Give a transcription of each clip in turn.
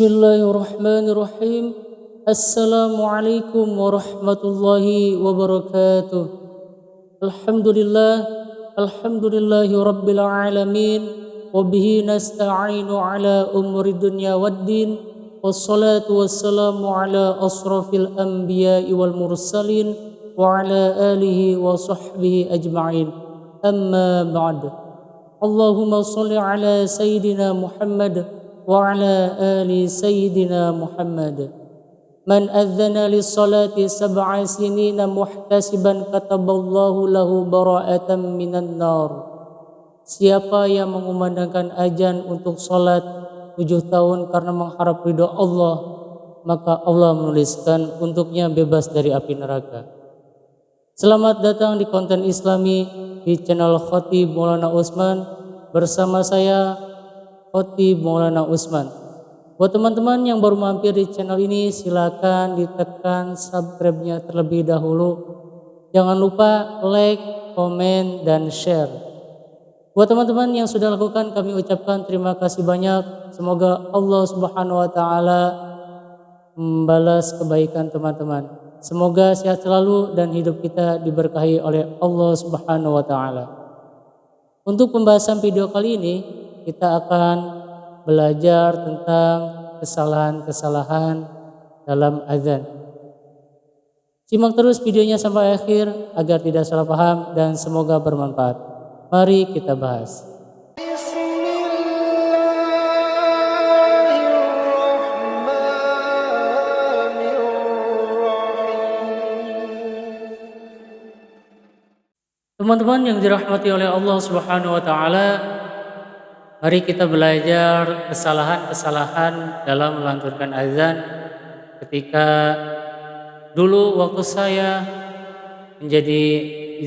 Bismillahirrahmanirrahim. Assalamualaikum warahmatullahi wabarakatuh. Alhamdulillah, alhamdulillahi rabbil alamin. Wabihi nasta'inu ala umuri dunya waddin. Wassalatu wassalamu ala asrafil anbiya'i wal mursalin. Wa ala alihi wa sahbihi ajma'in. Amma ba'd. Allahumma salli ala Sayyidina Muhammad wa ala ali Sayyidina Muhammad. Man adzana lis-salati sab'a sinina muhtasiban kataballahu lahu bara'atan minan nar. Siapa yang mengumandangkan azan untuk salat 7 tahun karena mengharap ridha Allah, maka Allah menuliskan untuknya bebas dari api neraka. Selamat datang di konten Islami di channel Khatib Maulana Utsman bersama saya Khatib Maulana Utsman. Buat teman-teman yang baru mampir di channel ini, silakan ditekan subscribe-nya terlebih dahulu. Jangan lupa like, komen, dan share. Buat teman-teman yang sudah lakukan, kami ucapkan terima kasih banyak. Semoga Allah Subhanahu wa taala membalas kebaikan teman-teman. Semoga sehat selalu dan hidup kita diberkahi oleh Allah Subhanahu wa taala. Untuk pembahasan video kali ini, kita akan belajar tentang kesalahan-kesalahan dalam azan. Simak terus videonya sampai akhir agar tidak salah paham dan semoga bermanfaat. Mari kita bahas. Teman-teman yang dirahmati oleh Allah Subhanahu wa taala, mari kita belajar kesalahan-kesalahan dalam melantunkan azan. Ketika dulu waktu saya menjadi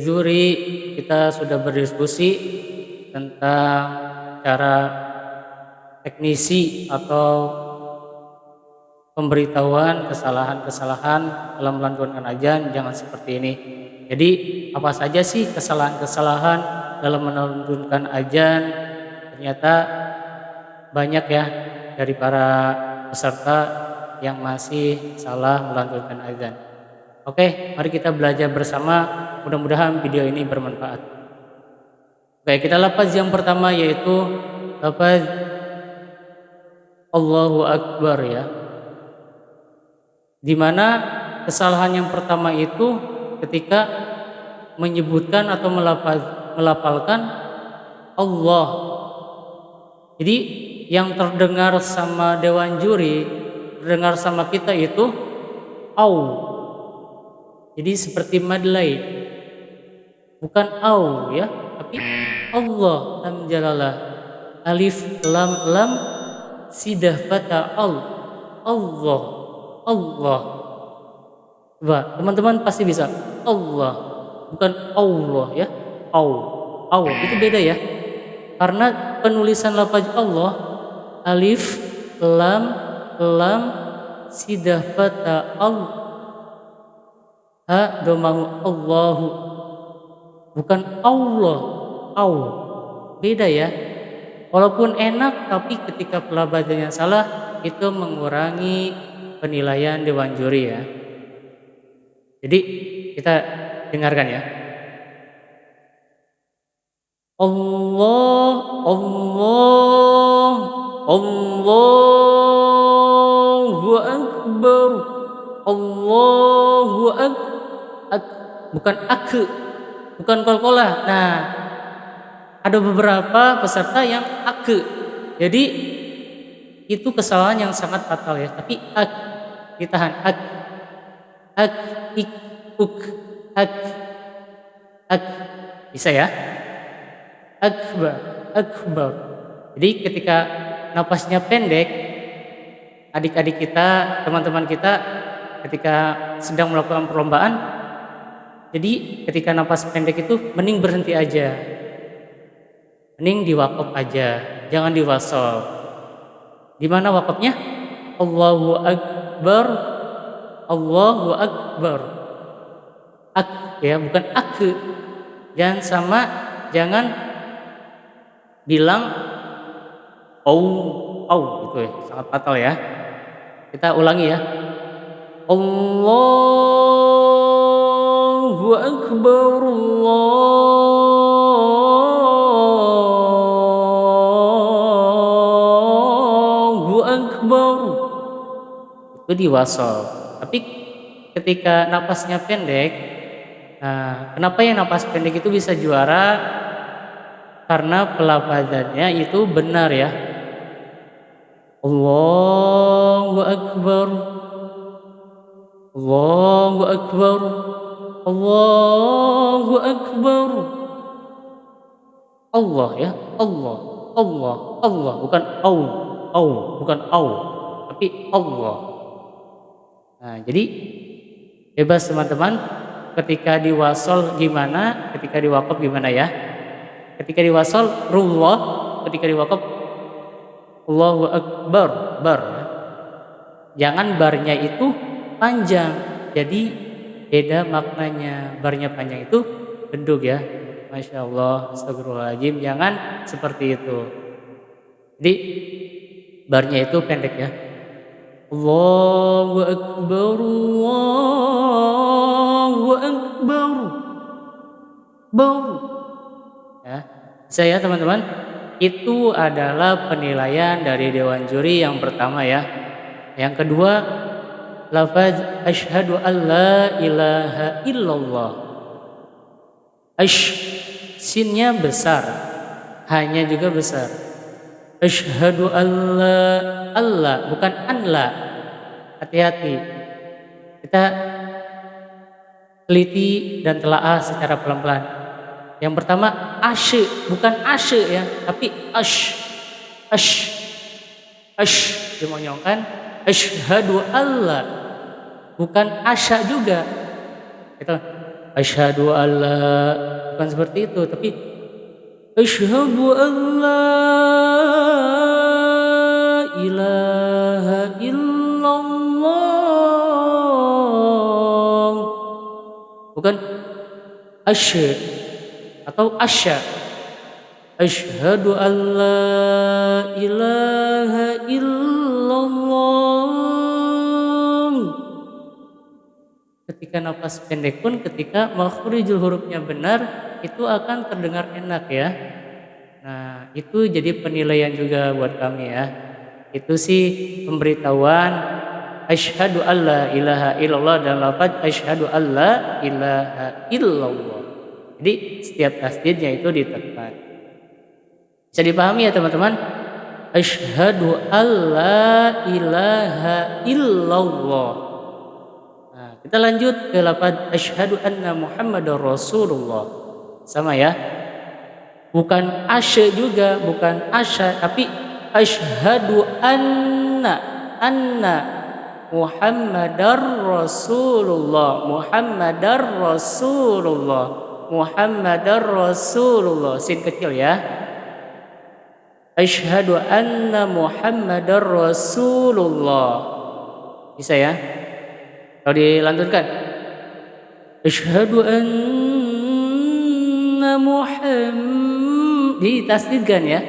zuri, kita sudah berdiskusi tentang cara teknisi atau pemberitahuan kesalahan-kesalahan dalam melantunkan azan. Jangan seperti ini. Jadi apa saja sih kesalahan-kesalahan dalam melantunkan azan? Ternyata banyak ya dari para peserta yang masih salah melantunkan azan. Oke, mari kita belajar bersama. Mudah-mudahan video ini bermanfaat. Oke, kita lafaz yang pertama yaitu lafaz Allahu Akbar ya. Dimana kesalahan yang pertama itu ketika menyebutkan atau melafalkan Allah. Jadi yang terdengar sama dewan juri, terdengar sama kita itu au. Jadi seperti madlai, bukan au ya, tapi Allah, lam jalalah, alif lam lam sidah fata al, Allah, Allah. Coba teman-teman pasti bisa Allah, bukan Allah ya, au itu beda ya. Karena penulisan lafaz Allah alif lam lam sidah fata al, ha domahu Allahu, bukan Allah, au, beda ya. Walaupun enak, tapi ketika pelabarannya salah itu mengurangi penilaian dewan juri ya. Jadi kita dengarkan ya. Allah, Allah, Allahu Akbar, Allahu Akbar, bukan ak, bukan kolkolah. Nah, ada beberapa peserta yang ak, jadi itu kesalahan yang sangat fatal ya. Tapi ak, ditahan, ak, ik, uk, ak, bisa ya. Akbar, akbar. Jadi ketika napasnya pendek, adik-adik kita, teman-teman kita ketika sedang melakukan perlombaan, jadi ketika napas pendek itu mending berhenti aja, mending diwakaf aja, jangan diwasal. Di mana wakafnya? Allahu Akbar, Allahu Akbar. Ak ya, bukan ak. Jangan sama, jangan bilang au gitu ya, sangat fatal ya. Kita ulangi ya. Allahu Akbar, Allahu Akbar. Itu di wasol. Tapi ketika napasnya pendek, nah, kenapa ya napas pendek itu bisa juara? Karena pelafazannya itu benar ya. Allahu Akbar, Allahu Akbar, Allahu Akbar. Allah ya, Allah, Allah, Allah, bukan bukan tapi Allah. Nah, jadi bebas teman-teman. Ketika di wasol gimana, ketika di waqaf gimana ya. Ketika di wasol rullah, ketika di waqaf Allahu Akbar, bar. Jangan barnya itu panjang, jadi beda maknanya. Barnya panjang itu bedug ya. Masya Allah, astagfirullahaladzim. Jangan seperti itu. Jadi barnya itu pendek ya. Allahu Akbar, Allahu Akbar, baru. Ya, saya teman-teman, itu adalah penilaian dari Dewan Juri yang pertama ya. Yang kedua, lafaz asyhadu alla ilaha illallah. Sinnya besar, hanya juga besar. Asyhadu alla, bukan anla. Hati-hati. Kita teliti dan telaah secara pelan-pelan. Yang pertama bukan ya, tapi dimonyongkan. Asyhadu alla, bukan asya juga. Itu asyhadu alla, bukan seperti itu, tapi asyhadu alla ilaha illallah, bukan atau asya. Asyhadu alla ilaha illallah. Ketika nafas pendek pun, ketika makhrijul hurufnya benar, itu akan terdengar enak ya. Nah, itu jadi penilaian juga buat kami ya. Itu sih pemberitahuan asyhadu alla ilaha illallah dan lafaz asyhadu alla ilaha illallah. Jadi setiap tasdidnya itu ditekan. Bisa dipahami ya teman-teman? Asyhadu alla ilaha illallah. Nah, kita lanjut ke lafaz asyhadu anna Muhammadar Rasulullah. Sama ya. Bukan asya juga, bukan asya, tapi asyhadu anna Muhammadar Rasulullah, Muhammadar Rasulullah, Muhammadar Rasulullah. Sin kecil ya. Asyhadu anna Muhammadar Rasulullah. Bisa ya? Kalau dilanjutkan. Asyhadu anna Muhammad, ditasdidkan ya.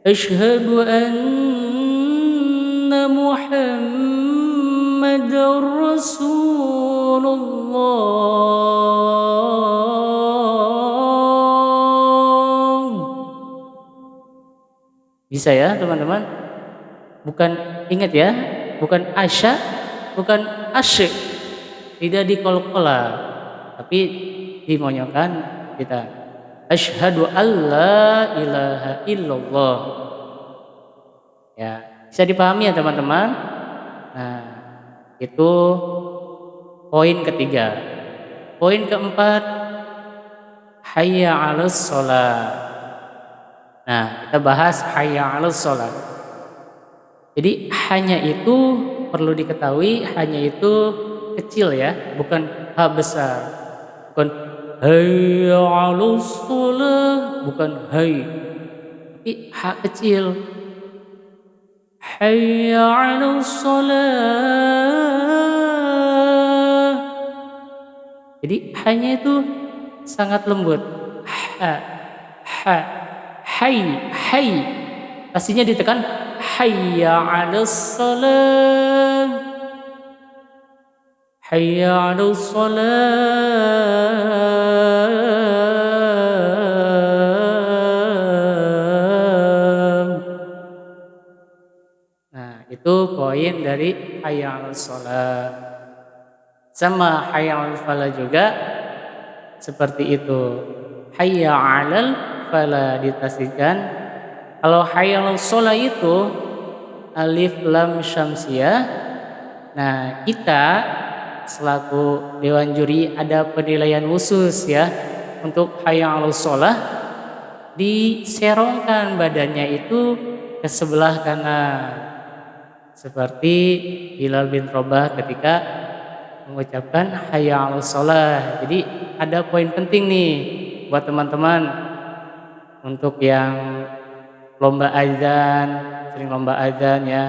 Asyhadu anna Muhammadar Rasulullah. Bisa ya teman-teman? Bukan, ingat ya, bukan asya, bukan asyik. Tidak dikol-kola, tapi dimonyongkan kita. Asyhadu alla ilaha illallah. Ya, bisa dipahami ya teman-teman? Nah, itu poin ketiga. Poin keempat, hayya 'alas shalah. Nah, kita bahas hayya 'alas shalah. Jadi hanya itu perlu diketahui, hanya itu kecil ya, bukan H besar. Bukan hayya 'alas shalah, bukan hay. Tapi H kecil. Hayya 'alas shalah. Jadi hanya itu sangat lembut. Hay. Pastinya ditekan hayya 'alas shalah, hayya 'alas shalah. Nah, itu poin dari hayya 'alas shalah. Sama hayya 'alal falah juga seperti itu. Hayya 'alal falah ditasdidkan. Kalau hayya 'alas shalah itu alif lam syamsiyah. Nah, kita selaku dewan juri ada penilaian khusus ya untuk hayya 'alas shalah, diserongkan badannya itu ke sebelah kanan seperti Bilal bin Rabah ketika mengucapkan hayya 'alas shalah. Jadi ada poin penting nih buat teman-teman untuk yang lomba azan, sering lomba azan ya,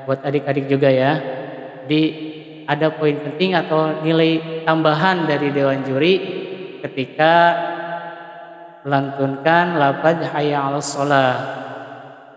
buat adik-adik juga ya. Jadi ada poin penting atau nilai tambahan dari dewan juri ketika melantunkan lafaz hayya 'alas shalah.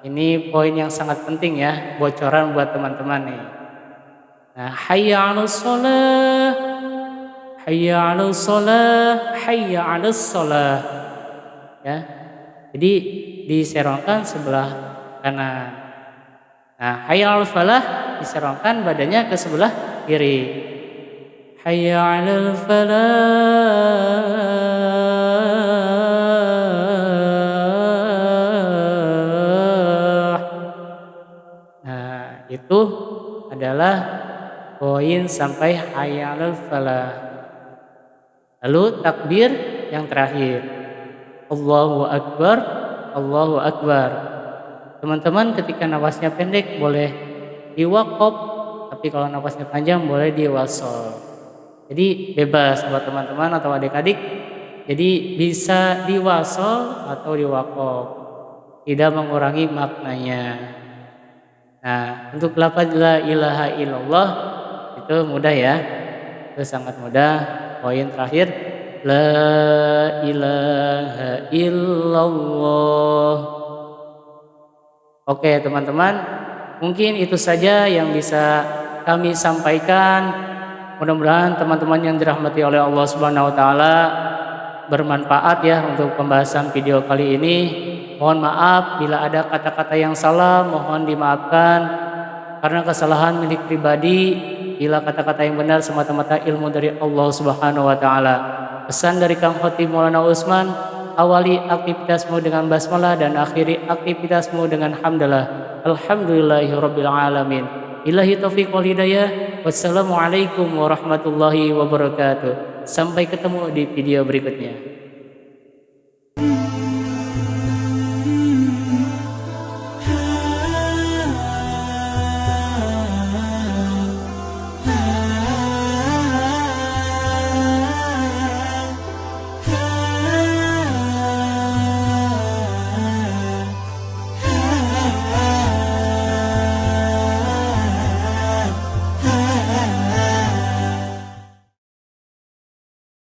Ini poin yang sangat penting ya, bocoran buat teman-teman nih. Nah, hayya 'alas shalah, hayya 'alas shalah, hayya 'alas shalah. Ya. Jadi diserongkan sebelah kanan. Nah, hayya 'alal falah diserongkan badannya ke sebelah kiri. Hayya 'alal falah. Nah, itu adalah poin sampai hayya 'alal falah. Lalu takbir yang terakhir. Allahu akbar, Allahu akbar. Teman-teman ketika nafasnya pendek boleh diwaqaf, tapi kalau nafasnya panjang boleh diwasol. Jadi bebas buat teman-teman atau adik-adik. Jadi bisa diwasol atau diwaqaf, tidak mengurangi maknanya. Nah, untuk lafaz la ilaha illallah itu mudah ya, itu sangat mudah. Poin terakhir, la ilaha illallah. Oke teman-teman, mungkin itu saja yang bisa kami sampaikan. Mudah-mudahan teman-teman yang dirahmati oleh Allah Subhanahu wa taala bermanfaat ya untuk pembahasan video kali ini. Mohon maaf bila ada kata-kata yang salah, mohon dimaafkan karena kesalahan milik pribadi. Bila kata-kata yang benar semata-mata ilmu dari Allah Subhanahu wa taala. Pesan dari Kang Khotib Maulana Utsman, awali aktivitasmu dengan basmalah dan akhiri aktivitasmu dengan hamdalah. Alhamdulillahirabbil alamin. Billahi taufiq wal hidayah. Wassalamualaikum warahmatullahi wabarakatuh. Sampai ketemu di video berikutnya.